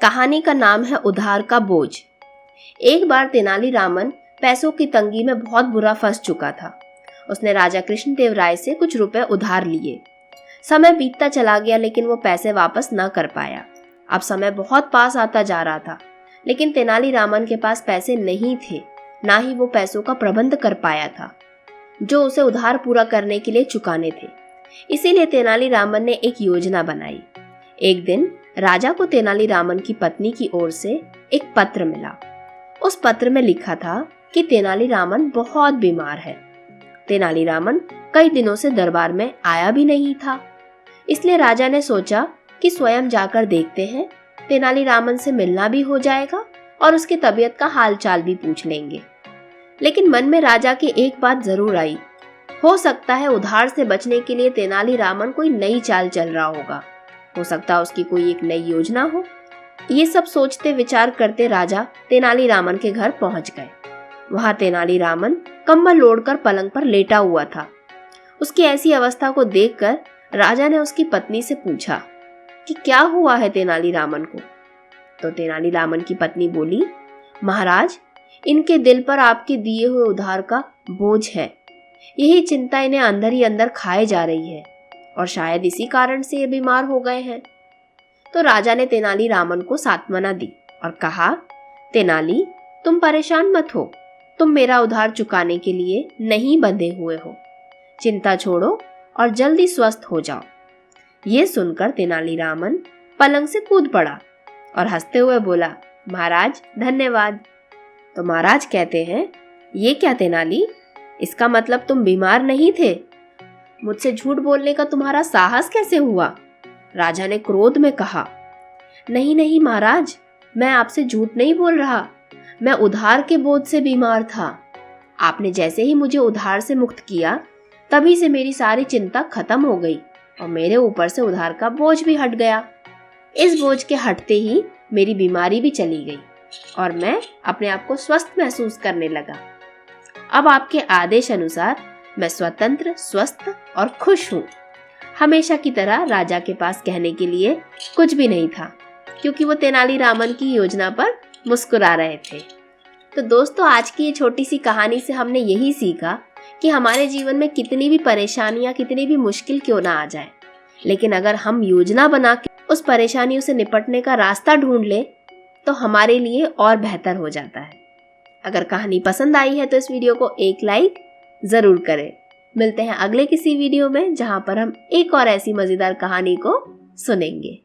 कहानी का नाम है उधार का बोझ। एक बार तेनालीरामन पैसों की तंगी में बहुत बुरा फंस चुका था। उसने राजा कृष्णदेवराय से कुछ रुपए उधार लिए। समय बीतता चला गया लेकिन वो पैसे वापस न कर पाया। अब समय बहुत पास आता जा रहा था, लेकिन तेनालीरामन के पास पैसे नहीं थे, ना ही वो पैसों का प्रबंध कर पाया था जो उसे उधार पूरा करने के लिए चुकाने थे। इसीलिए तेनालीरामन ने एक योजना बनाई। एक दिन राजा को तेनालीरामन की पत्नी की ओर से एक पत्र मिला। उस पत्र में लिखा था कि तेनालीरामन बहुत बीमार है। तेनालीरामन कई दिनों से दरबार में आया भी नहीं था, इसलिए राजा ने सोचा कि स्वयं जाकर देखते हैं। तेनालीरामन से मिलना भी हो जाएगा और उसकी तबीयत का हालचाल भी पूछ लेंगे। लेकिन मन में राजा की एक बात जरूर आई, हो सकता है उधार से बचने के लिए तेनालीरामन कोई नई चाल चल रहा होगा। हो सकता है उसकी कोई एक नई योजना हो। ये सब सोचते विचार करते राजा तेनालीरामन के घर पहुंच गए। वहां तेनालीरामन कंबल ओढ़कर पलंग पर लेटा हुआ था। उसकी ऐसी अवस्था को देखकर राजा ने उसकी पत्नी से पूछा कि क्या हुआ है तेनालीरामन को। तो तेनालीरामन की पत्नी बोली, महाराज, इनके दिल पर आपके दिए हुए उधार का बोझ है। यही चिंता इन्हें अंदर ही अंदर खाए जा रही है और शायद इसी कारण से ये बीमार हो गए हैं। तो राजा ने तेनालीरामन को सांत्वना दी और कहा, तेनाली, तुम परेशान मत हो, तुम मेरा उधार चुकाने के लिए नहीं बंधे हुए हो। चिंता छोड़ो और जल्दी स्वस्थ हो जाओ। ये सुनकर तेनालीरामन पलंग से कूद पड़ा और हंसते हुए बोला, महाराज धन्यवाद। तो महाराज कहते हैं, ये क्या तेनाली, इसका मतलब तुम बीमार नहीं थे? मुझसे झूठ बोलने का तुम्हारा साहस कैसे हुआ? राजा ने क्रोध में कहा। नहीं नहीं महाराज, मैं आपसे झूठ नहीं बोल रहा, मैं उधार के बोझ से बीमार था। आपने जैसे ही मुझे उधार से मुक्त किया, तभी से मेरी सारी चिंता खत्म हो गई और मेरे ऊपर से उधार का बोझ भी हट गया। इस बोझ के हटते ही मेरी बीमारी भी चली गई और मैं अपने आप को स्वस्थ महसूस करने लगा। अब आपके आदेश अनुसार मैं स्वतंत्र, स्वस्थ और खुश हूँ। हमेशा की तरह राजा के पास कहने के लिए कुछ भी नहीं था, क्योंकि वो तेनालीरामन की योजना पर मुस्कुरा रहे थे। तो दोस्तों, आज की ये छोटी सी कहानी से हमने यही सीखा कि हमारे जीवन में कितनी भी परेशानियां, कितनी भी मुश्किल क्यों ना आ जाए, लेकिन अगर हम योजना बना के उस परेशानियों से निपटने का रास्ता ढूंढ ले तो हमारे लिए और बेहतर हो जाता है। अगर कहानी पसंद आई है तो इस वीडियो को एक लाइक जरूर करें। मिलते हैं अगले किसी वीडियो में, जहां पर हम एक और ऐसी मजेदार कहानी को सुनेंगे।